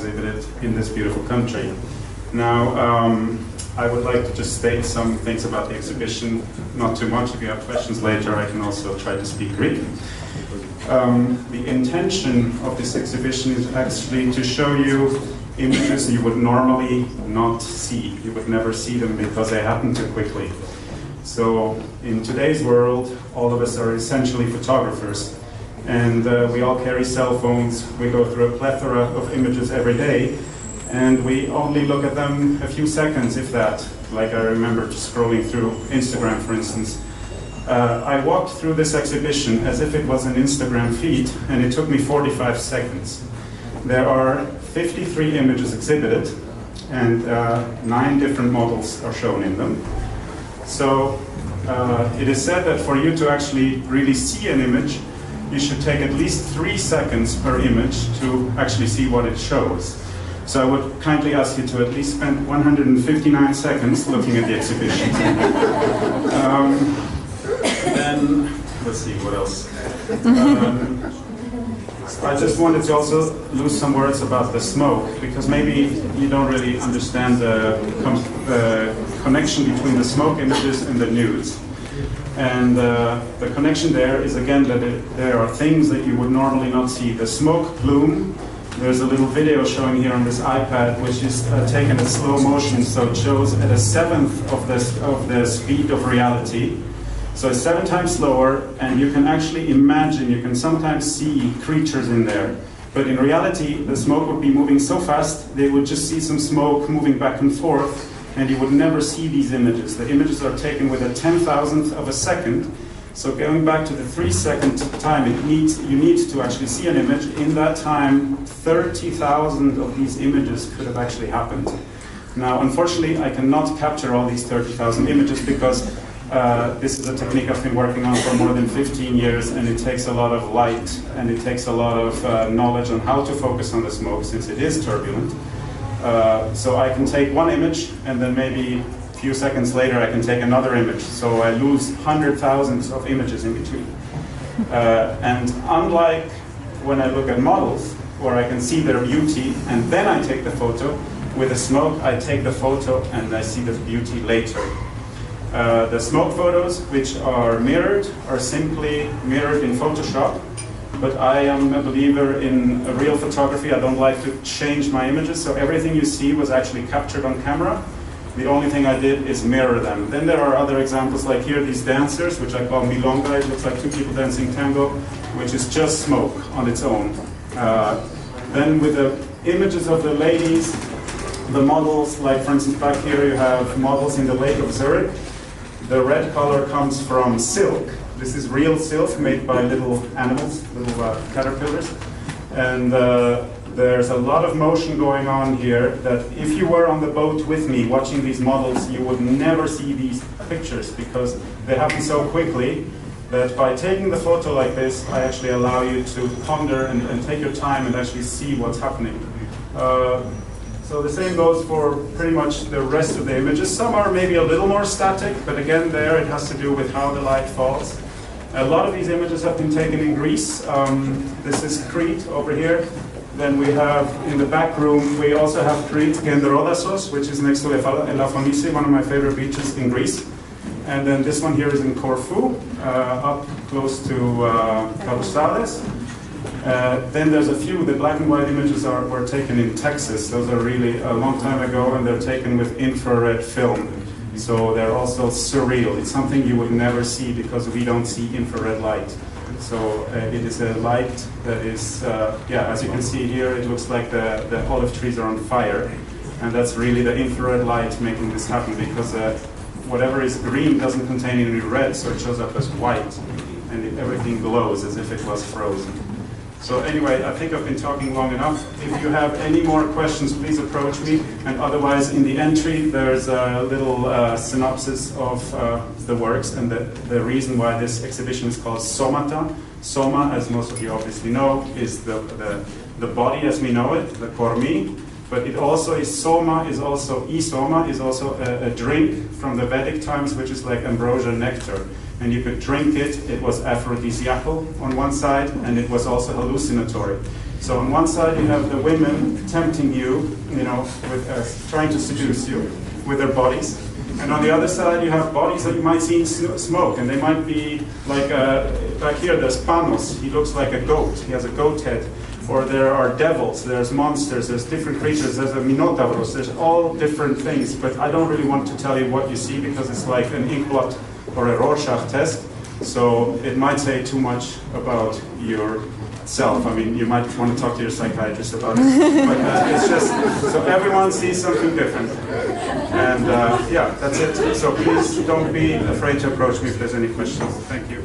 exhibited in this beautiful country. Now, I would like to just state some things about the exhibition, not too much. If you have questions later, I can also try to speak Greek. The intention of this exhibition is actually to show you images you would normally not see. You would never see them because they happen too quickly. So in today's world, all of us are essentially photographers, and we all carry cell phones. We go through a plethora of images every day, and we only look at them a few seconds, if that. Like I remember just scrolling through Instagram, for instance. I walked through this exhibition as if it was an Instagram feed, and it took me 45 seconds. There are 53 images exhibited, and 9 different models are shown in them. So it is said that for you to actually really see an image, you should take at least 3 seconds per image to actually see what it shows. So I would kindly ask you to at least spend 159 seconds looking at the exhibition. Then, let's see, what else? I just wanted to also lose some words about the smoke, because maybe you don't really understand the connection between the smoke images and the nudes. And the connection there is, again, that there are things that you would normally not see. The smoke plume, there's a little video showing here on this iPad, which is taken at slow motion, so it shows at 1/7 of the speed of reality. So it's 7 times slower, and you can actually imagine, you can sometimes see creatures in there. But in reality, the smoke would be moving so fast, they would just see some smoke moving back and forth, and you would never see these images. The images are taken with a 10,000th of a second. So going back to the 3-second time, you need to actually see an image. In that time, 30,000 of these images could have actually happened. Now, unfortunately, I cannot capture all these 30,000 images because this is a technique I've been working on for more than 15 years, and it takes a lot of light, and it takes a lot of knowledge on how to focus on the smoke, since it is turbulent. So I can take one image, and then maybe a few seconds later I can take another image. So I lose 100,000s of images in between. And unlike when I look at models, where I can see their beauty, and then I take the photo, with the smoke I take the photo and I see the beauty later. The smoke photos, which are mirrored, are simply mirrored in Photoshop, but I am a believer in real photography. I don't like to change my images, so everything you see was actually captured on camera. The only thing I did is mirror them. Then there are other examples, like here, these dancers, which I call milonga. It looks like 2 people dancing tango, which is just smoke on its own. Then with the images of the ladies, the models, like for instance back here you have models in the Lake of Zurich. The red color comes from silk. This is real silk made by little animals, little caterpillars. And there's a lot of motion going on here that if you were on the boat with me watching these models, you would never see these pictures because they happen so quickly that by taking the photo like this, I actually allow you to ponder and take your time and actually see what's happening. So the same goes for pretty much the rest of the images. Some are maybe a little more static, but again there it has to do with how the light falls. A lot of these images have been taken in Greece. This is Crete over here. Then we have, in the back room, we also have Crete, Gendrodassos, which is next to Elafonisi, one of my favorite beaches in Greece. And then this one here is in Corfu, up close to Carusales. Then there's a few, the black and white images were taken in Texas. Those are really a long time ago, and they're taken with infrared film. So they're also surreal. It's something you would never see because we don't see infrared light. So it is a light that is, yeah, as you can see here, it looks like the olive trees are on fire. And that's really the infrared light making this happen, because whatever is green doesn't contain any red, so it shows up as white. And everything glows as if it was frozen. So anyway, I think I've been talking long enough. If you have any more questions, please approach me. And otherwise, in the entry, there's a little synopsis of the works and the reason why this exhibition is called Somata. Soma, as most of you obviously know, is the body as we know it, the kormi. But it also is Soma, is also Isoma, is also a drink from the Vedic times, which is like ambrosia nectar. And you could drink it. It was aphrodisiacal on one side, and it was also hallucinatory. So on one side you have the women tempting you, with trying to seduce you with their bodies. And on the other side you have bodies that you might see in smoke, and they might be like, back here there's Panos, he looks like a goat, he has a goat head. Or there are devils, there's monsters, there's different creatures, there's a Minotauros, there's all different things, but I don't really want to tell you what you see because it's like an inkblot or a Rorschach test, so it might say too much about yourself. I mean, you might want to talk to your psychiatrist about it, but it's just, so everyone sees something different. And yeah, that's it. So please don't be afraid to approach me if there's any questions. Thank you.